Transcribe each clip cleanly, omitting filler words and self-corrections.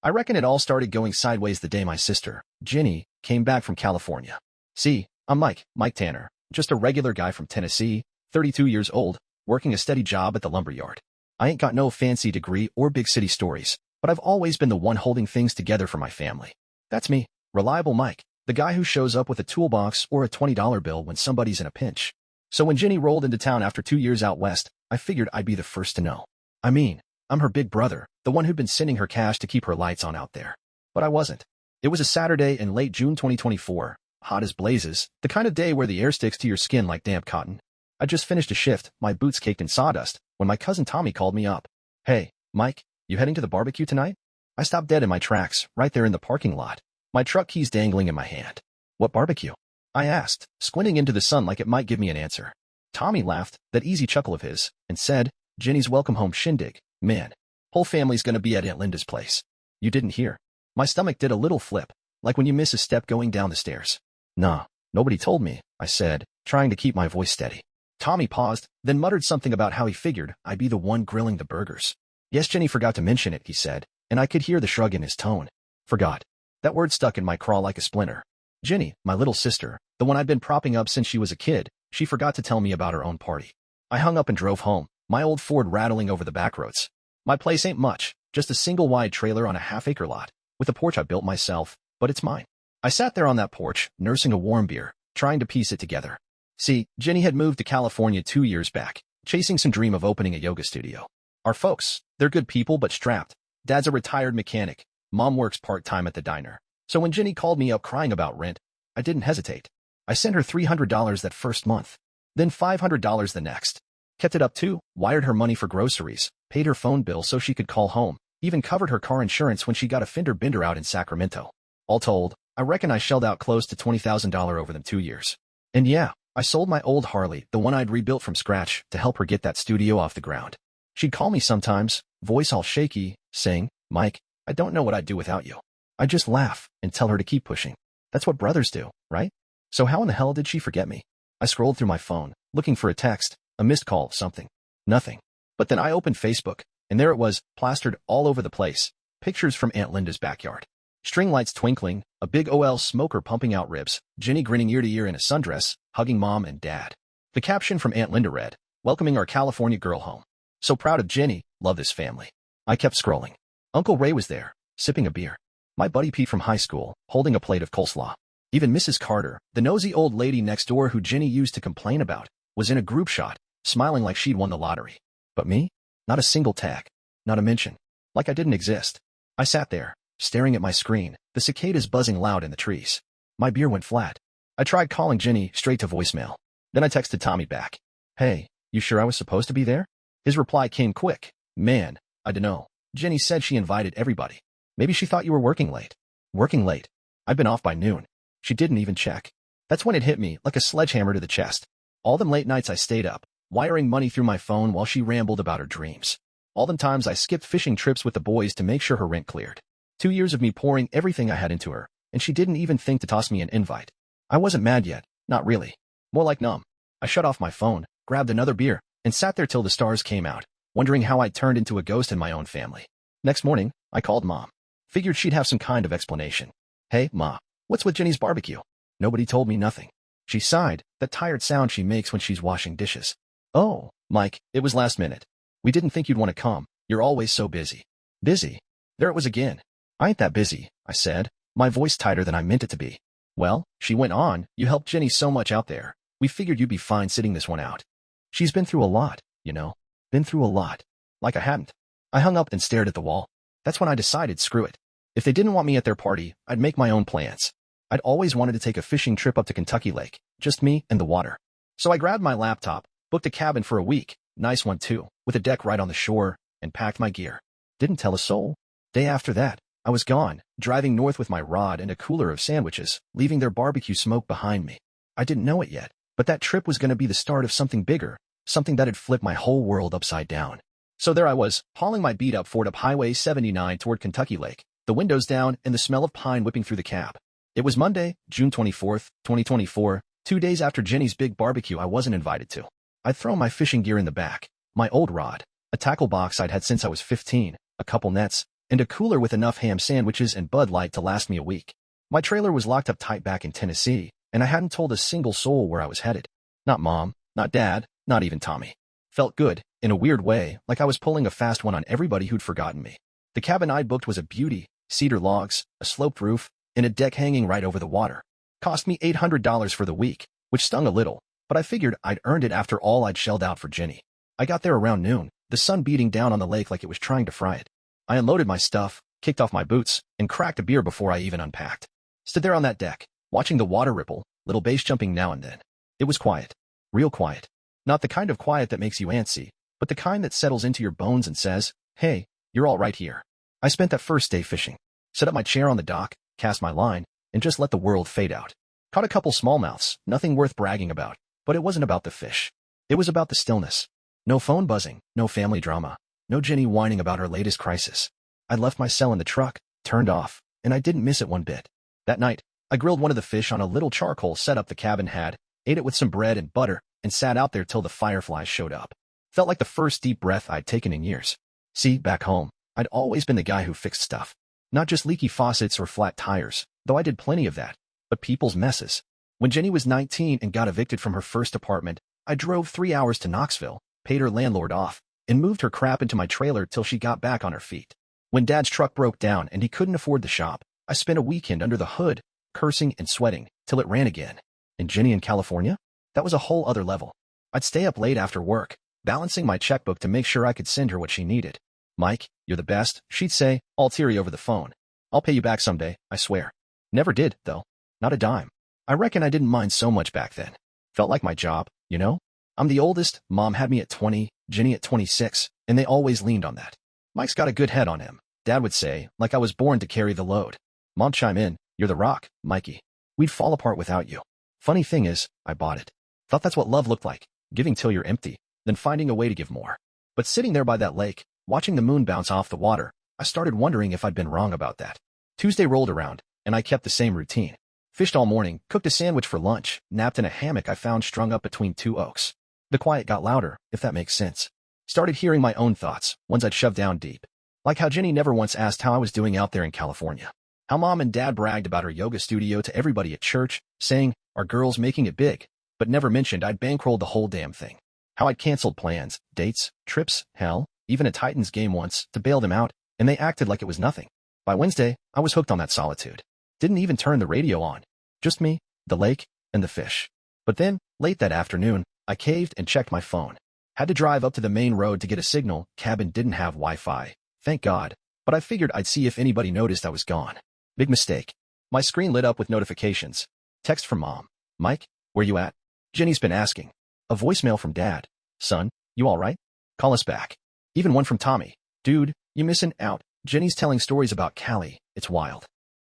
I reckon it all started going sideways the day my sister, Ginny, came back from California. See, I'm Mike Tanner, just a regular guy from Tennessee, 32 years old, working a steady job at the lumberyard. I ain't got no fancy degree or big city stories, but I've always been the one holding things together for my family. That's me, Reliable Mike, the guy who shows up with a toolbox or a $20 bill when somebody's in a pinch. So when Ginny rolled into town after 2 years out west, I figured I'd be the first to know. I mean, I'm her big brother, the one who'd been sending her cash to keep her lights on out there. But I wasn't. It was a Saturday in late June 2024, hot as blazes, the kind of day where the air sticks to your skin like damp cotton. I just finished a shift, my boots caked in sawdust, when my cousin Tommy called me up. Hey, Mike, you heading to the barbecue tonight? I stopped dead in my tracks, right there in the parking lot, my truck keys dangling in my hand. What barbecue? I asked, squinting into the sun like it might give me an answer. Tommy laughed, that easy chuckle of his, and said, Ginny's welcome home shindig, man. Whole family's gonna be at Aunt Linda's place. You didn't hear? My stomach did a little flip, like when you miss a step going down the stairs. Nah, nobody told me, I said, trying to keep my voice steady. Tommy paused, then muttered something about how he figured I'd be the one grilling the burgers. Yes, Ginny forgot to mention it, he said, and I could hear the shrug in his tone. Forgot. That word stuck in my craw like a splinter. Ginny, my little sister, the one I'd been propping up since she was a kid, she forgot to tell me about her own party. I hung up and drove home, my old Ford rattling over the back roads. My place ain't much, just a single-wide trailer on a half-acre lot, with a porch I built myself, but it's mine. I sat there on that porch, nursing a warm beer, trying to piece it together. See, Ginny had moved to California 2 years back, chasing some dream of opening a yoga studio. Our folks, they're good people but strapped. Dad's a retired mechanic. Mom works part-time at the diner. So when Ginny called me up crying about rent, I didn't hesitate. I sent her $300 that first month, then $500 the next. Kept it up too, wired her money for groceries, paid her phone bill so she could call home, even covered her car insurance when she got a fender bender out in Sacramento. All told, I reckon I shelled out close to $20,000 over them 2 years. And yeah, I sold my old Harley, the one I'd rebuilt from scratch, to help her get that studio off the ground. She'd call me sometimes, voice all shaky, saying, Mike, I don't know what I'd do without you. I'd just laugh and tell her to keep pushing. That's what brothers do, right? So how in the hell did she forget me? I scrolled through my phone, looking for a text, a missed call, something. Nothing. But then I opened Facebook, and there it was, plastered all over the place. Pictures from Aunt Linda's backyard. String lights twinkling, a big OL smoker pumping out ribs, Ginny grinning ear to ear in a sundress, hugging Mom and Dad. The caption from Aunt Linda read, welcoming our California girl home. So proud of Ginny, love this family. I kept scrolling. Uncle Ray was there, sipping a beer. My buddy Pete from high school, holding a plate of coleslaw. Even Mrs. Carter, the nosy old lady next door who Ginny used to complain about, was in a group shot, smiling like she'd won the lottery. But me? Not a single tag. Not a mention. Like I didn't exist. I sat there, staring at my screen, the cicadas buzzing loud in the trees. My beer went flat. I tried calling Ginny straight to voicemail. Then I texted Tommy back. Hey, you sure I was supposed to be there? His reply came quick. Man, I dunno. Ginny said she invited everybody. Maybe she thought you were working late. Working late? I'd been off by noon. She didn't even check. That's when it hit me like a sledgehammer to the chest. All them late nights I stayed up, wiring money through my phone while she rambled about her dreams. All them times I skipped fishing trips with the boys to make sure her rent cleared. 2 years of me pouring everything I had into her, and she didn't even think to toss me an invite. I wasn't mad yet, not really. More like numb. I shut off my phone, grabbed another beer, and sat there till the stars came out, wondering how I'd turned into a ghost in my own family. Next morning, I called Mom. Figured she'd have some kind of explanation. Hey, Ma, what's with Ginny's barbecue? Nobody told me nothing. She sighed, that tired sound she makes when she's washing dishes. Oh, Mike, it was last minute. We didn't think you'd want to come. You're always so busy. Busy? There it was again. I ain't that busy, I said, my voice tighter than I meant it to be. Well, she went on, you helped Ginny so much out there. We figured you'd be fine sitting this one out. She's been through a lot, you know. Been through a lot. Like I hadn't. I hung up and stared at the wall. That's when I decided, screw it. If they didn't want me at their party, I'd make my own plans. I'd always wanted to take a fishing trip up to Kentucky Lake, just me and the water. So I grabbed my laptop, booked a cabin for a week, nice one too, with a deck right on the shore, and packed my gear. Didn't tell a soul. Day after that, I was gone, driving north with my rod and a cooler of sandwiches, leaving their barbecue smoke behind me. I didn't know it yet, but that trip was going to be the start of something bigger, something that'd flip my whole world upside down. So there I was, hauling my beat-up Ford up Highway 79 toward Kentucky Lake, the windows down and the smell of pine whipping through the cab. It was Monday, June 24th, 2024, 2 days after Ginny's big barbecue I wasn't invited to. I'd thrown my fishing gear in the back, my old rod, a tackle box I'd had since I was 15, a couple nets, and a cooler with enough ham sandwiches and Bud Light to last me a week. My trailer was locked up tight back in Tennessee, and I hadn't told a single soul where I was headed. Not Mom, not Dad, not even Tommy. Felt good, in a weird way, like I was pulling a fast one on everybody who'd forgotten me. The cabin I'd booked was a beauty, cedar logs, a sloped roof, and a deck hanging right over the water. Cost me $800 for the week, which stung a little, but I figured I'd earned it after all I'd shelled out for Ginny. I got there around noon, the sun beating down on the lake like it was trying to fry it. I unloaded my stuff, kicked off my boots, and cracked a beer before I even unpacked. Stood there on that deck, watching the water ripple, little bass jumping now and then. It was quiet. Real quiet. Not the kind of quiet that makes you antsy, but the kind that settles into your bones and says, hey, you're all right here. I spent that first day fishing. Set up my chair on the dock, cast my line, and just let the world fade out. Caught a couple smallmouths, nothing worth bragging about, but it wasn't about the fish. It was about the stillness. No phone buzzing, no family drama, no Ginny whining about her latest crisis. I left my cell in the truck, turned off, and I didn't miss it one bit. That night, I grilled one of the fish on a little charcoal setup the cabin had, ate it with some bread and butter, and sat out there till the fireflies showed up. Felt like the first deep breath I'd taken in years. See, back home, I'd always been the guy who fixed stuff. Not just leaky faucets or flat tires, though I did plenty of that, but people's messes. When Jenny was 19 and got evicted from her first apartment, I drove 3 hours to Knoxville, paid her landlord off, and moved her crap into my trailer till she got back on her feet. When Dad's truck broke down and he couldn't afford the shop, I spent a weekend under the hood, cursing and sweating, till it ran again. And Ginny in California? That was a whole other level. I'd stay up late after work, balancing my checkbook to make sure I could send her what she needed. Mike, you're the best, she'd say, all teary over the phone. I'll pay you back someday, I swear. Never did, though. Not a dime. I reckon I didn't mind so much back then. Felt like my job, you know? I'm the oldest, Mom had me at 20, Ginny at 26, and they always leaned on that. Mike's got a good head on him, Dad would say, like I was born to carry the load. Mom chime in, you're the rock, Mikey. We'd fall apart without you. Funny thing is, I bought it. Thought that's what love looked like, giving till you're empty, then finding a way to give more. But sitting there by that lake, watching the moon bounce off the water, I started wondering if I'd been wrong about that. Tuesday rolled around, and I kept the same routine. Fished all morning, cooked a sandwich for lunch, napped in a hammock I found strung up between two oaks. The quiet got louder, if that makes sense. Started hearing my own thoughts, ones I'd shoved down deep. Like how Ginny never once asked how I was doing out there in California. How Mom and Dad bragged about her yoga studio to everybody at church, saying, our girl's making it big, but never mentioned I'd bankrolled the whole damn thing. How I'd canceled plans, dates, trips, hell, even a Titans game once, to bail them out, and they acted like it was nothing. By Wednesday, I was hooked on that solitude. Didn't even turn the radio on. Just me, the lake, and the fish. But then, late that afternoon, I caved and checked my phone. Had to drive up to the main road to get a signal, cabin didn't have Wi-Fi. Thank God. But I figured I'd see if anybody noticed I was gone. Big mistake. My screen lit up with notifications. Text from Mom. Mike, where you at? Jenny's been asking. A voicemail from Dad. Son, you all right? Call us back. Even one from Tommy. Dude, you missing out. Jenny's telling stories about Cali. It's wild.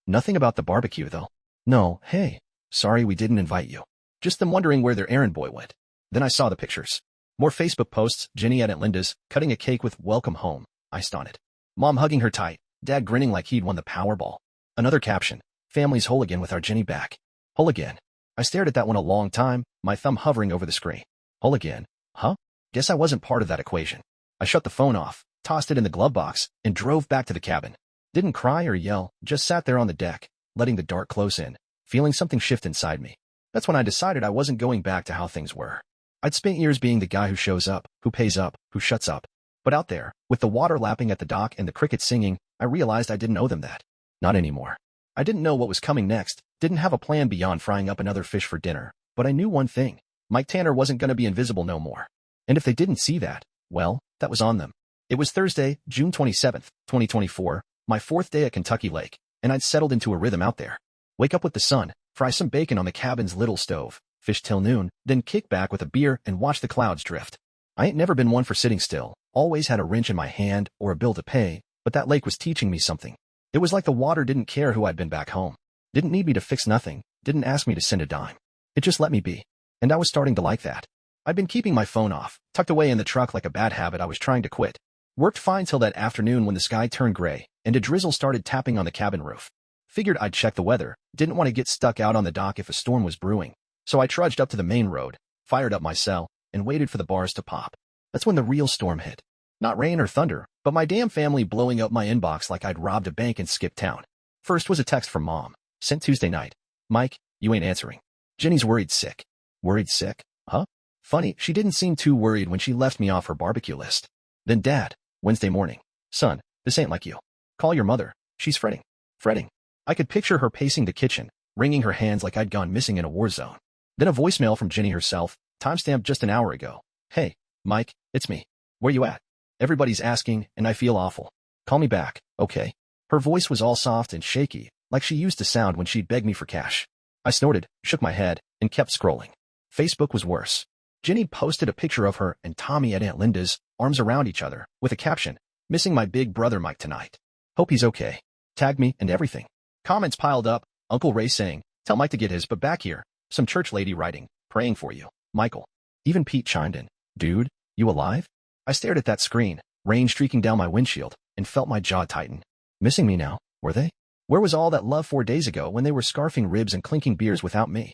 Nothing about the barbecue, though. No, hey. Sorry we didn't invite you. Just them wondering where their errand boy went. Then I saw the pictures. More Facebook posts, Jenny at Aunt Linda's, cutting a cake with welcome home. Iced on it. Mom hugging her tight. Dad grinning like he'd won the Powerball. Another caption. Family's whole again with our Jenny back. Whole again. I stared at that one a long time, my thumb hovering over the screen. Whole again. Huh? Guess I wasn't part of that equation. I shut the phone off, tossed it in the glove box, and drove back to the cabin. Didn't cry or yell, just sat there on the deck, letting the dark close in, feeling something shift inside me. That's when I decided I wasn't going back to how things were. I'd spent years being the guy who shows up, who pays up, who shuts up. But out there, with the water lapping at the dock and the crickets singing, I realized I didn't owe them that. Not anymore. I didn't know what was coming next, didn't have a plan beyond frying up another fish for dinner, but I knew one thing. Mike Tanner wasn't going to be invisible no more. And if they didn't see that, well, that was on them. It was Thursday, June 27th, 2024, my fourth day at Kentucky Lake, and I'd settled into a rhythm out there. Wake up with the sun, fry some bacon on the cabin's little stove, fish till noon, then kick back with a beer and watch the clouds drift. I ain't never been one for sitting still, always had a wrench in my hand or a bill to pay, but that lake was teaching me something. It was like the water didn't care who I'd been back home. Didn't need me to fix nothing, didn't ask me to send a dime. It just let me be. And I was starting to like that. I'd been keeping my phone off, tucked away in the truck like a bad habit I was trying to quit. Worked fine till that afternoon when the sky turned gray, and a drizzle started tapping on the cabin roof. Figured I'd check the weather, didn't want to get stuck out on the dock if a storm was brewing. So I trudged up to the main road, fired up my cell, and waited for the bars to pop. That's when the real storm hit. Not rain or thunder, but my damn family blowing up my inbox like I'd robbed a bank and skipped town. First was a text from Mom, sent Tuesday night. Mike, you ain't answering. Jenny's worried sick. Worried sick? Huh? Funny, she didn't seem too worried when she left me off her barbecue list. Then Dad, Wednesday morning. Son, this ain't like you. Call your mother. She's fretting. Fretting. I could picture her pacing the kitchen, wringing her hands like I'd gone missing in a war zone. Then a voicemail from Jenny herself, timestamped just an hour ago. Hey, Mike, it's me. Where you at? Everybody's asking, and I feel awful. Call me back, okay? Her voice was all soft and shaky, like she used to sound when she'd beg me for cash. I snorted, shook my head, and kept scrolling. Facebook was worse. Jenny posted a picture of her and Tommy at Aunt Linda's, arms around each other, with a caption, missing my big brother Mike tonight. Hope he's okay. Tagged me and everything. Comments piled up, Uncle Ray saying, tell Mike to get his butt back here. Some church lady writing, praying for you, Michael. Even Pete chimed in, dude, you alive? I stared at that screen, rain streaking down my windshield, and felt my jaw tighten. Missing me now, were they? Where was all that love 4 days ago when they were scarfing ribs and clinking beers without me?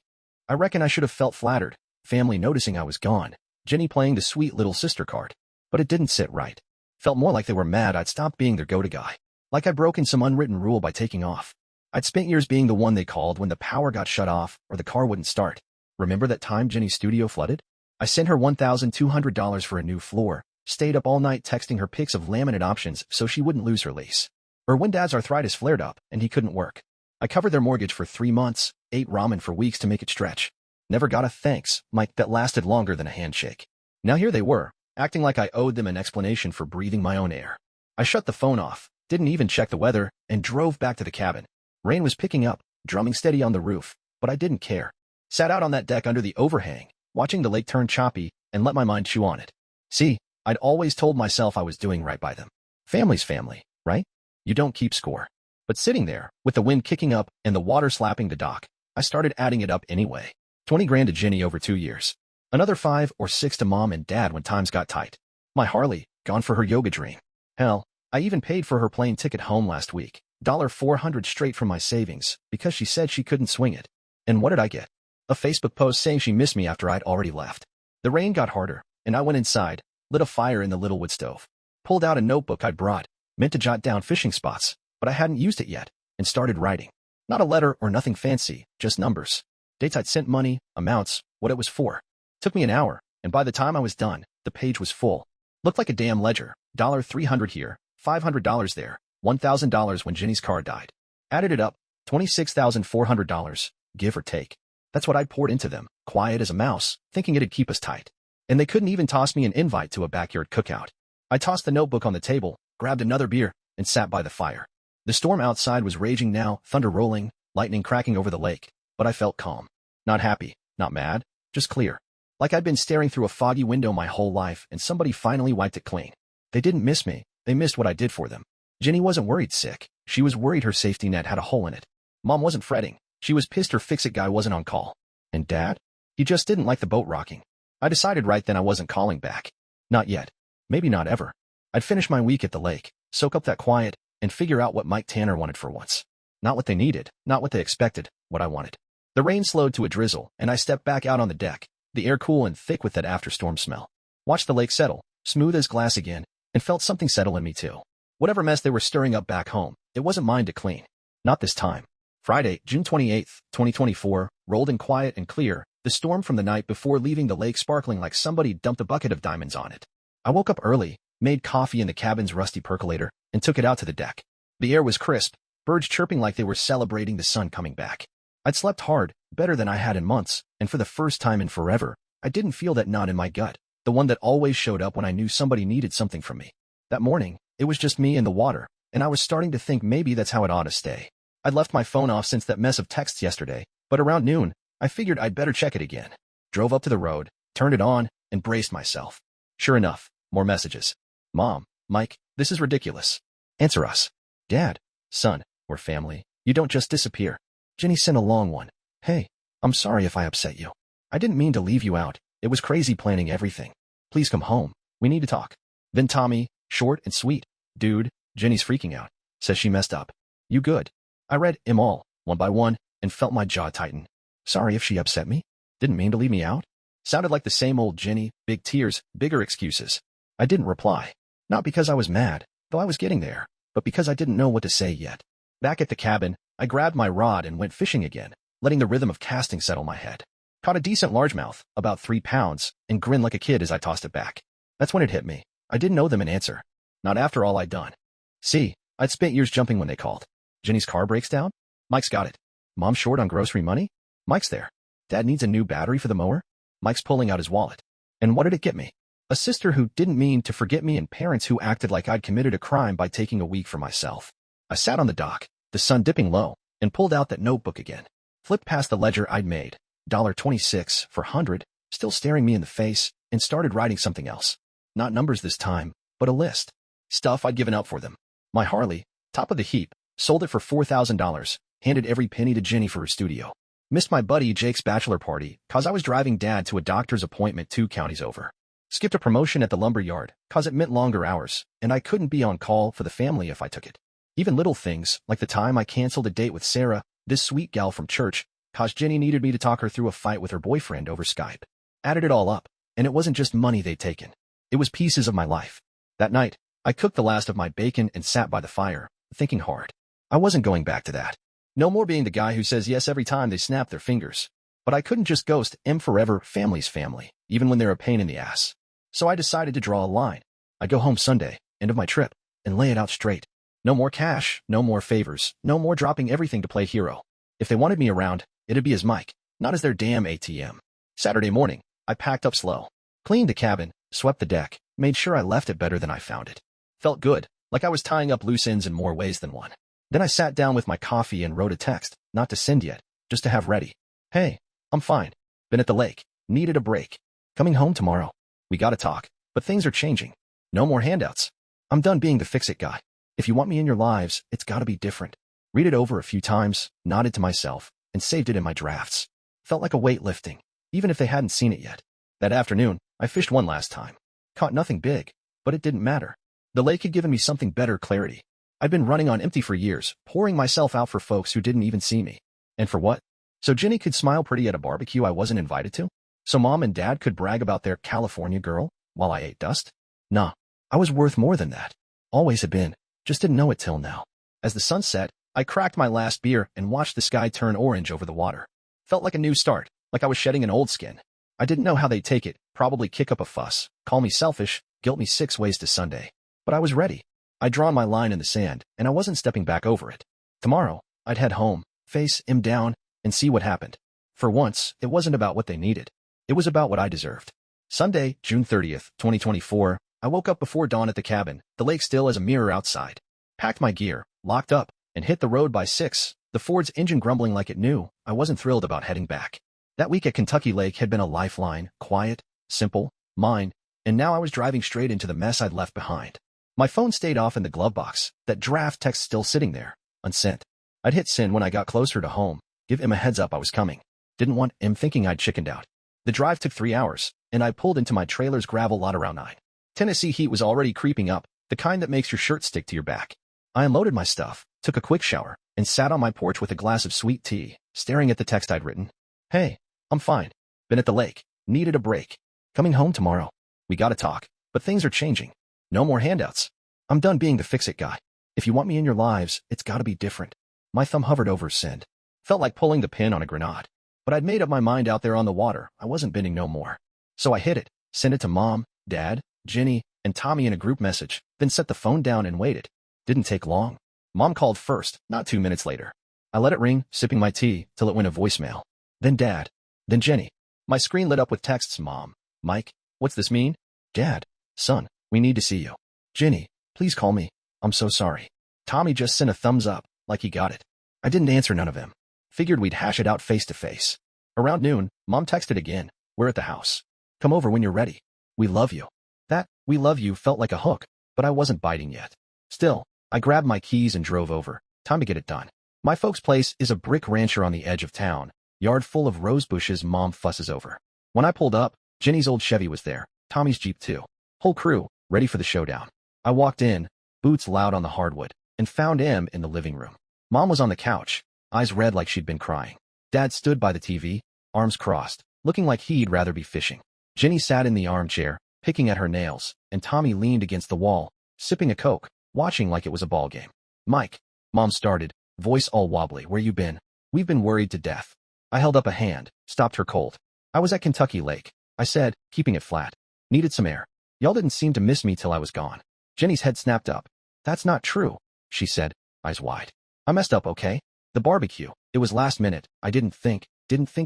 I reckon I should have felt flattered, family noticing I was gone, Jenny playing the sweet little sister card. But it didn't sit right. Felt more like they were mad I'd stopped being their go-to guy. Like I'd broken some unwritten rule by taking off. I'd spent years being the one they called when the power got shut off or the car wouldn't start. Remember that time Jenny's studio flooded? I sent her $1,200 for a new floor, stayed up all night texting her pics of laminate options so she wouldn't lose her lease. Or when Dad's arthritis flared up and he couldn't work. I covered their mortgage for 3 months, ate ramen for weeks to make it stretch. Never got a thanks, Mike, that lasted longer than a handshake. Now here they were, acting like I owed them an explanation for breathing my own air. I shut the phone off, didn't even check the weather, and drove back to the cabin. Rain was picking up, drumming steady on the roof, but I didn't care. Sat out on that deck under the overhang, watching the lake turn choppy, and let my mind chew on it. See, I'd always told myself I was doing right by them. Family's family, right? You don't keep score. But sitting there, with the wind kicking up and the water slapping the dock, I started adding it up anyway. 20 grand to Jenny over 2 years. Another 5 or 6 to Mom and Dad when times got tight. My Harley, gone for her yoga dream. Hell, I even paid for her plane ticket home last week. $400 straight from my savings, because she said she couldn't swing it. And what did I get? A Facebook post saying she missed me after I'd already left. The rain got harder, and I went inside, lit a fire in the little wood stove, pulled out a notebook I'd brought, meant to jot down fishing spots, but I hadn't used it yet, and started writing. Not a letter or nothing fancy, just numbers. Dates I'd sent money, amounts, what it was for. Took me an hour, and by the time I was done, the page was full. Looked like a damn ledger. $300 here, $500 there, $1,000 when Jenny's car died. Added it up, $26,400, give or take. That's what I'd poured into them, quiet as a mouse, thinking it'd keep us tight. And they couldn't even toss me an invite to a backyard cookout. I tossed the notebook on the table, grabbed another beer, and sat by the fire. The storm outside was raging now, thunder rolling, lightning cracking over the lake, but I felt calm. Not happy, not mad, just clear. Like I'd been staring through a foggy window my whole life and somebody finally wiped it clean. They didn't miss me, they missed what I did for them. Jenny wasn't worried sick, she was worried her safety net had a hole in it. Mom wasn't fretting, she was pissed her fix-it guy wasn't on call. And Dad? He just didn't like the boat rocking. I decided right then I wasn't calling back. Not yet. Maybe not ever. I'd finish my week at the lake, soak up that quiet, and figure out what Mike Tanner wanted for once. Not what they needed, not what they expected, what I wanted. The rain slowed to a drizzle, and I stepped back out on the deck, the air cool and thick with that after-storm smell. Watched the lake settle, smooth as glass again, and felt something settle in me too. Whatever mess they were stirring up back home, it wasn't mine to clean. Not this time. Friday, June 28th, 2024, rolled in quiet and clear, the storm from the night before leaving the lake sparkling like somebody dumped a bucket of diamonds on it. I woke up early, made coffee in the cabin's rusty percolator, and took it out to the deck. The air was crisp, birds chirping like they were celebrating the sun coming back. I'd slept hard, better than I had in months, and for the first time in forever, I didn't feel that knot in my gut, the one that always showed up when I knew somebody needed something from me. That morning, it was just me and the water, and I was starting to think maybe that's how it ought to stay. I'd left my phone off since that mess of texts yesterday, but around noon, I figured I'd better check it again. Drove up to the road, turned it on, and braced myself. Sure enough, more messages. Mom, Mike, this is ridiculous. Answer us. Dad, son, we're family. You don't just disappear. Jenny sent a long one. Hey, I'm sorry if I upset you. I didn't mean to leave you out. It was crazy planning everything. Please come home. We need to talk. Then Tommy, short and sweet. Dude, Jenny's freaking out. Says she messed up. You good? I read 'em all, one by one, and felt my jaw tighten. Sorry if she upset me. Didn't mean to leave me out. Sounded like the same old Jenny, big tears, bigger excuses. I didn't reply. Not because I was mad, though I was getting there, but because I didn't know what to say yet. Back at the cabin, I grabbed my rod and went fishing again, letting the rhythm of casting settle my head. Caught a decent largemouth, about 3 pounds, and grinned like a kid as I tossed it back. That's when it hit me. I didn't owe them an answer. Not after all I'd done. See, I'd spent years jumping when they called. Jenny's car breaks down? Mike's got it. Mom's short on grocery money? Mike's there. Dad needs a new battery for the mower? Mike's pulling out his wallet. And what did it get me? A sister who didn't mean to forget me and parents who acted like I'd committed a crime by taking a week for myself. I sat on the dock, the sun dipping low, and pulled out that notebook again. Flipped past the ledger I'd made, $26 for 100, still staring me in the face, and started writing something else. Not numbers this time, but a list. Stuff I'd given up for them. My Harley, top of the heap, sold it for $4,000, handed every penny to Jenny for her studio. Missed my buddy Jake's bachelor party, cause I was driving Dad to a doctor's appointment 2 counties over. Skipped a promotion at the lumber yard, cause it meant longer hours, and I couldn't be on call for the family if I took it. Even little things, like the time I canceled a date with Sarah, this sweet gal from church, cause Jenny needed me to talk her through a fight with her boyfriend over Skype. Added it all up, and it wasn't just money they'd taken. It was pieces of my life. That night, I cooked the last of my bacon and sat by the fire, thinking hard. I wasn't going back to that. No more being the guy who says yes every time they snap their fingers. But I couldn't just ghost forever, family's family, even when they're a pain in the ass. So I decided to draw a line. I'd go home Sunday, end of my trip, and lay it out straight. No more cash, no more favors, no more dropping everything to play hero. If they wanted me around, it'd be as Mike, not as their damn ATM. Saturday morning, I packed up slow. Cleaned the cabin, swept the deck, made sure I left it better than I found it. Felt good, like I was tying up loose ends in more ways than one. Then I sat down with my coffee and wrote a text, not to send yet, just to have ready. Hey, I'm fine. Been at the lake. Needed a break. Coming home tomorrow. We gotta talk, but things are changing. No more handouts. I'm done being the fix-it guy. If you want me in your lives, it's gotta be different. Read it over a few times, nodded to myself, and saved it in my drafts. Felt like a weight lifting, even if they hadn't seen it yet. That afternoon, I fished one last time. Caught nothing big, but it didn't matter. The lake had given me something better, clarity. I'd been running on empty for years, pouring myself out for folks who didn't even see me. And for what? So Jenny could smile pretty at a barbecue I wasn't invited to? So Mom and Dad could brag about their California girl while I ate dust? Nah, I was worth more than that. Always had been, just didn't know it till now. As the sun set, I cracked my last beer and watched the sky turn orange over the water. Felt like a new start, like I was shedding an old skin. I didn't know how they'd take it, probably kick up a fuss, call me selfish, guilt me 6 ways to Sunday. But I was ready. I'd drawn my line in the sand, and I wasn't stepping back over it. Tomorrow, I'd head home, face him down, and see what happened. For once, it wasn't about what they needed. It was about what I deserved. Sunday, June 30th, 2024, I woke up before dawn at the cabin, the lake still as a mirror outside. Packed my gear, locked up, and hit the road by 6, the Ford's engine grumbling like it knew I wasn't thrilled about heading back. That week at Kentucky Lake had been a lifeline, quiet, simple, mine, and now I was driving straight into the mess I'd left behind. My phone stayed off in the glove box, that draft text still sitting there, unsent. I'd hit send when I got closer to home, give him a heads up I was coming. Didn't want him thinking I'd chickened out. The drive took 3 hours, and I pulled into my trailer's gravel lot around 9. Tennessee heat was already creeping up, the kind that makes your shirt stick to your back. I unloaded my stuff, took a quick shower, and sat on my porch with a glass of sweet tea, staring at the text I'd written. Hey, I'm fine. Been at the lake. Needed a break. Coming home tomorrow. We gotta talk, but things are changing. No more handouts. I'm done being the fix-it guy. If you want me in your lives, it's gotta be different. My thumb hovered over send. Felt like pulling the pin on a grenade. But I'd made up my mind out there on the water. I wasn't bending no more. So I hit it, sent it to Mom, Dad, Jenny, and Tommy in a group message, then set the phone down and waited. Didn't take long. Mom called first, not 2 minutes later. I let it ring, sipping my tea, till it went to voicemail. Then Dad. Then Jenny. My screen lit up with texts. Mom. Mike. What's this mean? Dad. Son. We need to see you. Jenny. Please call me. I'm so sorry. Tommy just sent a thumbs up, like he got it. I didn't answer none of them. Figured we'd hash it out face to face. Around noon, Mom texted again. We're at the house. Come over when you're ready. We love you. That, we love you felt like a hook, but I wasn't biting yet. Still, I grabbed my keys and drove over. Time to get it done. My folks' place is a brick rancher on the edge of town, yard full of rose bushes Mom fusses over. When I pulled up, Jenny's old Chevy was there, Tommy's Jeep too. Whole crew, ready for the showdown. I walked in, boots loud on the hardwood, and found Em in the living room. Mom was on the couch, eyes red like she'd been crying. Dad stood by the TV, arms crossed, looking like he'd rather be fishing. Jenny sat in the armchair, picking at her nails, and Tommy leaned against the wall, sipping a Coke, watching like it was a ball game. Mike, Mom started, voice all wobbly. Where you been? We've been worried to death. I held up a hand, stopped her cold. I was at Kentucky Lake, I said, keeping it flat. Needed some air. Y'all didn't seem to miss me till I was gone. Jenny's head snapped up. That's not true, she said, eyes wide. I messed up, okay? The barbecue. It was last minute. I didn't think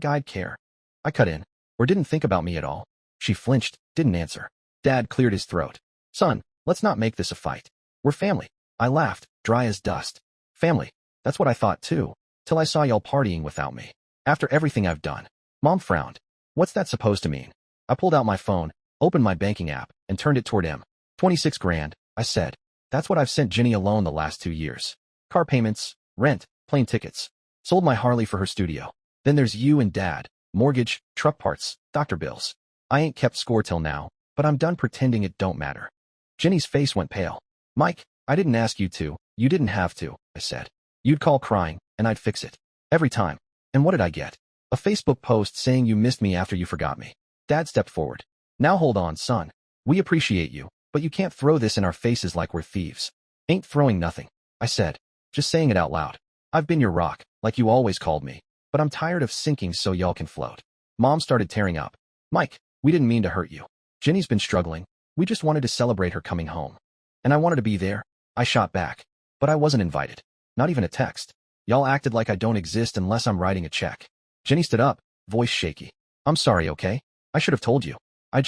I'd care. I cut in. Or didn't think about me at all. She flinched, didn't answer. Dad cleared his throat. Son, let's not make this a fight. We're family. I laughed, dry as dust. Family. That's what I thought too, till I saw y'all partying without me. After everything I've done. Mom frowned. What's that supposed to mean? I pulled out my phone, opened my banking app, and turned it toward him. 26 grand, I said. That's what I've sent Ginny alone the last 2 years. Car payments, rent, plane tickets. Sold my Harley for her studio. Then there's you and Dad, mortgage, truck parts, doctor bills. I ain't kept score till now, but I'm done pretending it don't matter. Ginny's face went pale. Mike, I didn't ask you to, you didn't have to, I said. You'd call crying, and I'd fix it. Every time. And what did I get? A Facebook post saying you missed me after you forgot me. Dad stepped forward. Now hold on, son. We appreciate you, but you can't throw this in our faces like we're thieves. Ain't throwing nothing, I said. Just saying it out loud. I've been your rock, like you always called me, but I'm tired of sinking so y'all can float. Mom started tearing up. Mike, we didn't mean to hurt you. Ginny's been struggling. We just wanted to celebrate her coming home. And I wanted to be there. I shot back. But I wasn't invited. Not even a text. Y'all acted like I don't exist unless I'm writing a check. Ginny stood up, voice shaky. I'm sorry, okay? I should have told you. I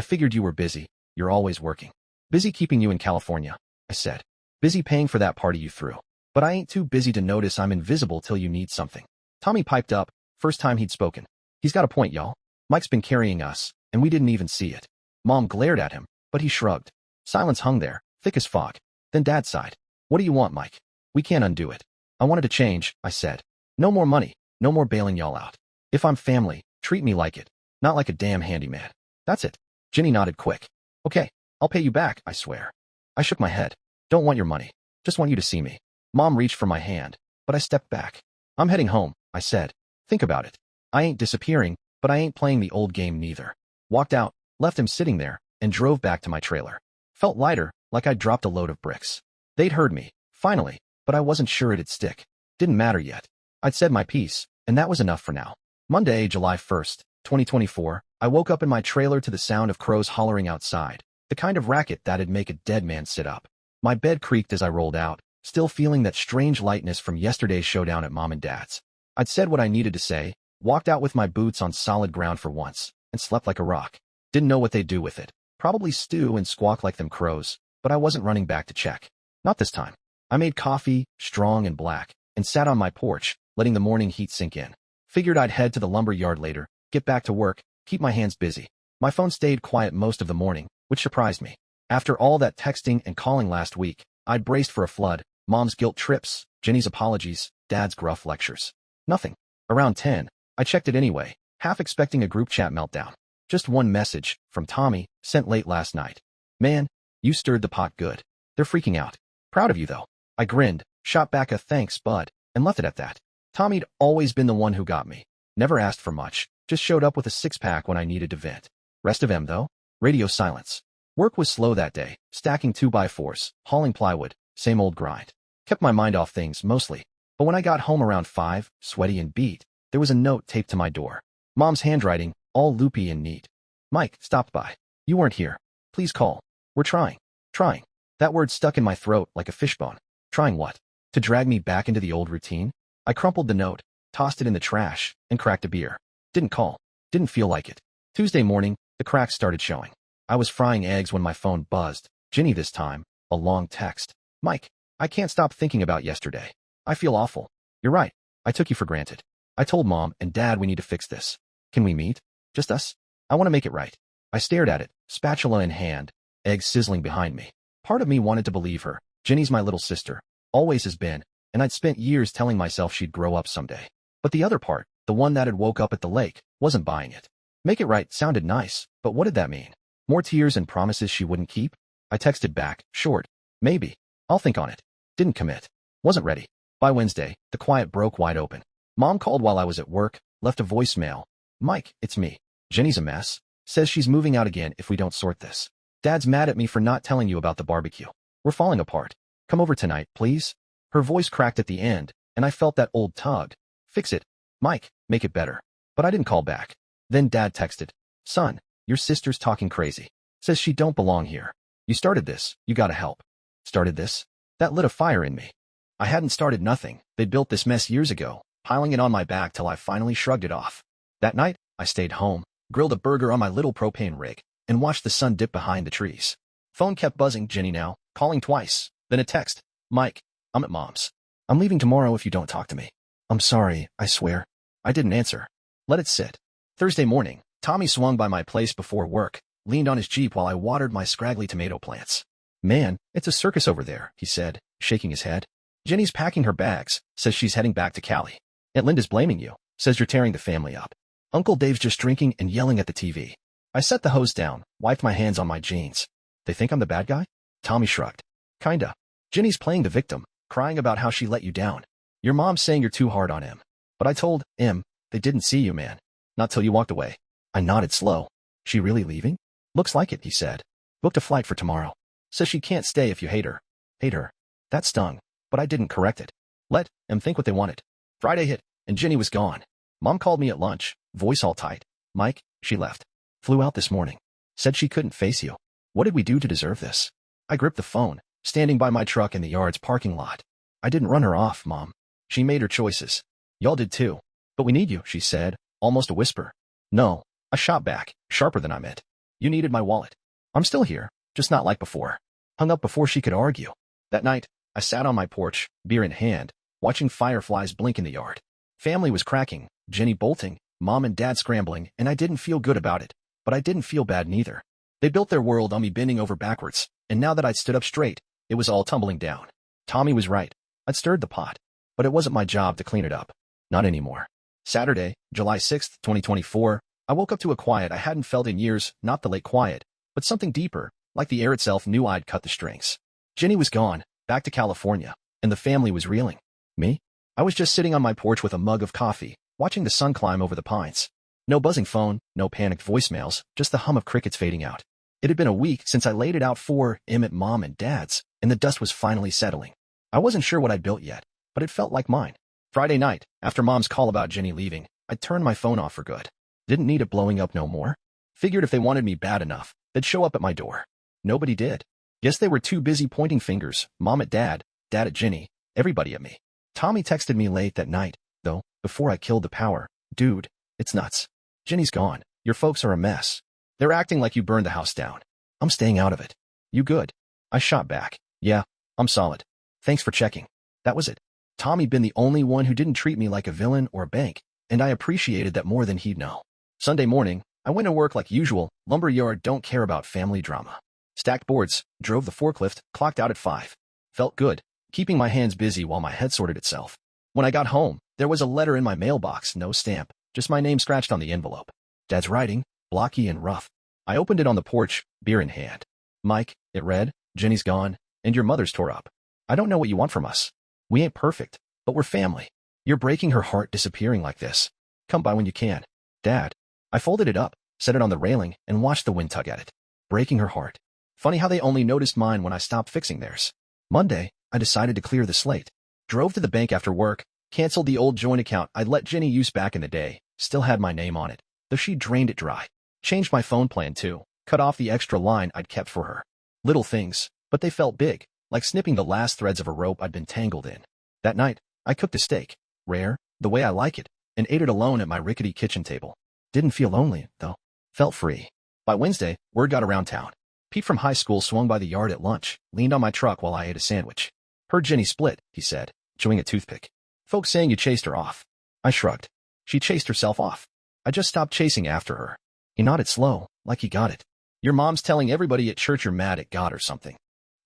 figured you were busy. You're always working. Busy keeping you in California, I said. Busy paying for that party you threw. But I ain't too busy to notice I'm invisible till you need something. Tommy piped up, first time he'd spoken. He's got a point, y'all. Mike's been carrying us, and we didn't even see it. Mom glared at him, but he shrugged. Silence hung there, thick as fog. Then Dad sighed. What do you want, Mike? We can't undo it. I wanted to change, I said. No more money, no more bailing y'all out. If I'm family, treat me like it, not like a damn handyman. That's it. Ginny nodded quick. Okay, I'll pay you back, I swear. I shook my head. Don't want your money. Just want you to see me. Mom reached for my hand, but I stepped back. I'm heading home, I said. Think about it. I ain't disappearing, but I ain't playing the old game neither. Walked out, left him sitting there, and drove back to my trailer. Felt lighter, like I'd dropped a load of bricks. They'd heard me, finally, but I wasn't sure it'd stick. Didn't matter yet. I'd said my piece, and that was enough for now. Monday, July 1st, 2024, I woke up in my trailer to the sound of crows hollering outside, the kind of racket that'd make a dead man sit up. My bed creaked as I rolled out, still feeling that strange lightness from yesterday's showdown at Mom and Dad's. I'd said what I needed to say, walked out with my boots on solid ground for once, and slept like a rock. Didn't know what they'd do with it. Probably stew and squawk like them crows, but I wasn't running back to check. Not this time. I made coffee, strong and black, and sat on my porch, letting the morning heat sink in. Figured I'd head to the lumber yard later, get back to work, keep my hands busy. My phone stayed quiet most of the morning, which surprised me. After all that texting and calling last week, I'd braced for a flood. Mom's guilt trips, Ginny's apologies, Dad's gruff lectures. Nothing. Around 10, I checked it anyway, half expecting a group chat meltdown. Just one message, from Tommy, sent late last night. Man, you stirred the pot good. They're freaking out. Proud of you though. I grinned, shot back a thanks bud, and left it at that. Tommy'd always been the one who got me. Never asked for much, just showed up with a six-pack when I needed to vent. Rest of him though? Radio silence. Work was slow that day, stacking 2x4s, hauling plywood, same old grind. Kept my mind off things, mostly. But when I got home around 5, sweaty and beat, there was a note taped to my door. Mom's handwriting, all loopy and neat. Mike, stopped by. You weren't here. Please call. We're trying. Trying. That word stuck in my throat like a fishbone. Trying what? To drag me back into the old routine? I crumpled the note, tossed it in the trash, and cracked a beer. Didn't call. Didn't feel like it. Tuesday morning, the cracks started showing. I was frying eggs when my phone buzzed. Ginny this time. A long text. Mike, I can't stop thinking about yesterday. I feel awful. You're right. I took you for granted. I told Mom and Dad we need to fix this. Can we meet? Just us? I want to make it right. I stared at it, spatula in hand, eggs sizzling behind me. Part of me wanted to believe her. Ginny's my little sister. Always has been, and I'd spent years telling myself she'd grow up someday. But the other part, the one that had woke up at the lake, wasn't buying it. Make it right sounded nice, but what did that mean? More tears and promises she wouldn't keep? I texted back, short. Maybe. I'll think on it. Didn't commit. Wasn't ready. By Wednesday, the quiet broke wide open. Mom called while I was at work, left a voicemail. Mike, it's me. Ginny's a mess. Says she's moving out again if we don't sort this. Dad's mad at me for not telling you about the barbecue. We're falling apart. Come over tonight, please. Her voice cracked at the end, and I felt that old tug. Fix it. Mike, make it better. But I didn't call back. Then Dad texted. Son, your sister's talking crazy. Says she don't belong here. You started this. You gotta help. Started this? That lit a fire in me. I hadn't started nothing. They built this mess years ago, piling it on my back till I finally shrugged it off. That night, I stayed home, grilled a burger on my little propane rig, and watched the sun dip behind the trees. Phone kept buzzing. Jenny now, calling twice. Then a text. Mike, I'm at Mom's. I'm leaving tomorrow if you don't talk to me. I'm sorry, I swear. I didn't answer. Let it sit. Thursday morning, Tommy swung by my place before work, leaned on his Jeep while I watered my scraggly tomato plants. Man, it's a circus over there, he said, shaking his head. Jenny's packing her bags, says she's heading back to Cali. Aunt Linda's blaming you, says you're tearing the family up. Uncle Dave's just drinking and yelling at the TV. I set the hose down, wiped my hands on my jeans. They think I'm the bad guy? Tommy shrugged. Kinda. Jenny's playing the victim, crying about how she let you down. Your mom's saying you're too hard on him. But I told him, they didn't see you, man. Not till you walked away. I nodded slow. She really leaving? Looks like it, he said. Booked a flight for tomorrow. Says she can't stay if you hate her. Hate her. That stung, but I didn't correct it. Let them think what they wanted. Friday hit, and Jenny was gone. Mom called me at lunch, voice all tight. Mike, she left. Flew out this morning. Said she couldn't face you. What did we do to deserve this? I gripped the phone, standing by my truck in the yard's parking lot. I didn't run her off, Mom. She made her choices. Y'all did too. But we need you, she said, almost a whisper. No, I shot back, sharper than I meant. You needed my wallet. I'm still here, just not like before. Hung up before she could argue. That night, I sat on my porch, beer in hand, watching fireflies blink in the yard. Family was cracking, Jenny bolting, Mom and Dad scrambling, and I didn't feel good about it. But I didn't feel bad neither. They built their world on me bending over backwards, and now that I'd stood up straight, it was all tumbling down. Tommy was right. I'd stirred the pot. But it wasn't my job to clean it up. Not anymore. Saturday, July 6th, 2024, I woke up to a quiet I hadn't felt in years, not the late quiet, but something deeper, like the air itself knew I'd cut the strings. Jenny was gone, back to California, and the family was reeling. Me? I was just sitting on my porch with a mug of coffee, watching the sun climb over the pines. No buzzing phone, no panicked voicemails, just the hum of crickets fading out. It had been a week since I laid it out for him at Mom and Dad's, and the dust was finally settling. I wasn't sure what I'd built yet, but it felt like mine. Friday night, after Mom's call about Jenny leaving, I turned my phone off for good. Didn't need it blowing up no more. Figured if they wanted me bad enough, they'd show up at my door. Nobody did. Guess they were too busy pointing fingers, Mom at Dad, Dad at Jenny, everybody at me. Tommy texted me late that night, though, before I killed the power. Dude, it's nuts. Jenny's gone. Your folks are a mess. They're acting like you burned the house down. I'm staying out of it. You good? I shot back. Yeah, I'm solid. Thanks for checking. That was it. Tommy been the only one who didn't treat me like a villain or a bank, and I appreciated that more than he'd know. Sunday morning, I went to work like usual. Lumberyard don't care about family drama. Stacked boards, drove the forklift, clocked out at 5. Felt good, keeping my hands busy while my head sorted itself. When I got home, there was a letter in my mailbox, no stamp, just my name scratched on the envelope. Dad's writing, blocky and rough. I opened it on the porch, beer in hand. Mike, it read, Jenny's gone, and your mother's tore up. I don't know what you want from us. We ain't perfect, but we're family. You're breaking her heart disappearing like this. Come by when you can. Dad. I folded it up, set it on the railing, and watched the wind tug at it. Breaking her heart. Funny how they only noticed mine when I stopped fixing theirs. Monday, I decided to clear the slate. Drove to the bank after work, canceled the old joint account I'd let Jenny use back in the day, still had my name on it, though she drained it dry. Changed my phone plan too, cut off the extra line I'd kept for her. Little things, but they felt big, like snipping the last threads of a rope I'd been tangled in. That night, I cooked a steak, rare, the way I like it, and ate it alone at my rickety kitchen table. Didn't feel lonely, though. Felt free. By Wednesday, word got around town. Pete from high school swung by the yard at lunch, leaned on my truck while I ate a sandwich. Heard Jenny split, he said, chewing a toothpick. Folks saying you chased her off. I shrugged. She chased herself off. I just stopped chasing after her. He nodded slow, like he got it. Your mom's telling everybody at church you're mad at God or something.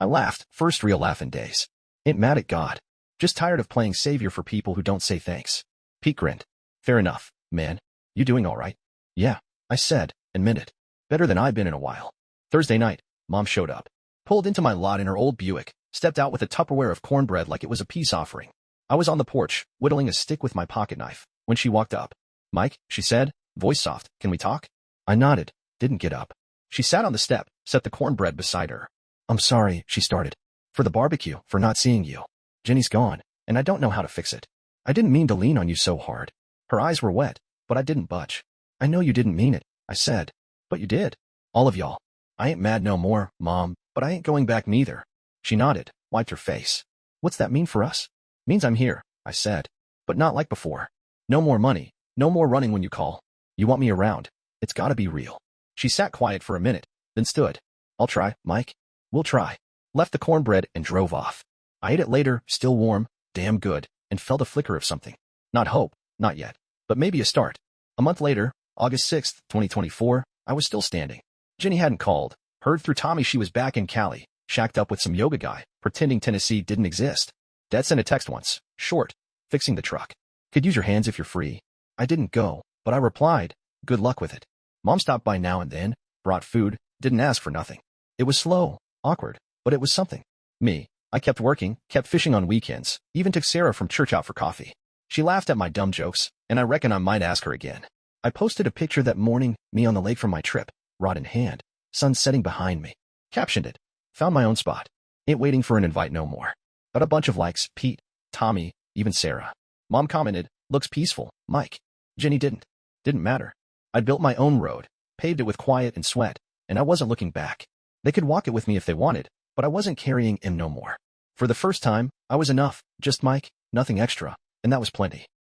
I laughed, first real laugh in days. Ain't mad at God. Just tired of playing savior for people who don't say thanks. Pete grinned. Fair enough, man. You doing all right? Yeah, I said, and meant it. Better than I've been in a while. Thursday night, Mom showed up. Pulled into my lot in her old Buick, stepped out with a Tupperware of cornbread like it was a peace offering. I was on the porch, whittling a stick with my pocket knife, when she walked up. Mike, she said, voice soft, can we talk? I nodded, didn't get up. She sat on the step, set the cornbread beside her. I'm sorry, she started. For the barbecue, for not seeing you. Jenny's gone, and I don't know how to fix it. I didn't mean to lean on you so hard. Her eyes were wet, but I didn't budge. I know you didn't mean it, I said. But you did. All of y'all. I ain't mad no more, Mom, but I ain't going back neither. She nodded, wiped her face. What's that mean for us? Means I'm here, I said. But not like before. No more money, no more running when you call. You want me around. It's gotta be real. She sat quiet for a minute, then stood. I'll try, Mike. We'll try. Left the cornbread and drove off. I ate it later, still warm, damn good, and felt a flicker of something. Not hope, not yet, but maybe a start. A month later, August 6th, 2024, I was still standing. Jenny hadn't called. Heard through Tommy she was back in Cali, shacked up with some yoga guy, pretending Tennessee didn't exist. Dad sent a text once, short, fixing the truck. Could use your hands if you're free. I didn't go, but I replied, good luck with it. Mom stopped by now and then, brought food, didn't ask for nothing. It was slow, awkward, but it was something. Me, I kept working, kept fishing on weekends, even took Sarah from church out for coffee. She laughed at my dumb jokes, and I reckon I might ask her again. I posted a picture that morning, me on the lake from my trip, rod in hand, sun setting behind me. Captioned it. Found my own spot. Ain't waiting for an invite no more. Got a bunch of likes, Pete, Tommy, even Sarah. Mom commented, looks peaceful, Mike. Jenny didn't. Didn't matter. I'd built my own road, paved it with quiet and sweat, and I wasn't looking back. They could walk it with me if they wanted, but I wasn't carrying him no more. For the first time, I was enough, just Mike, nothing extra, and that was plenty.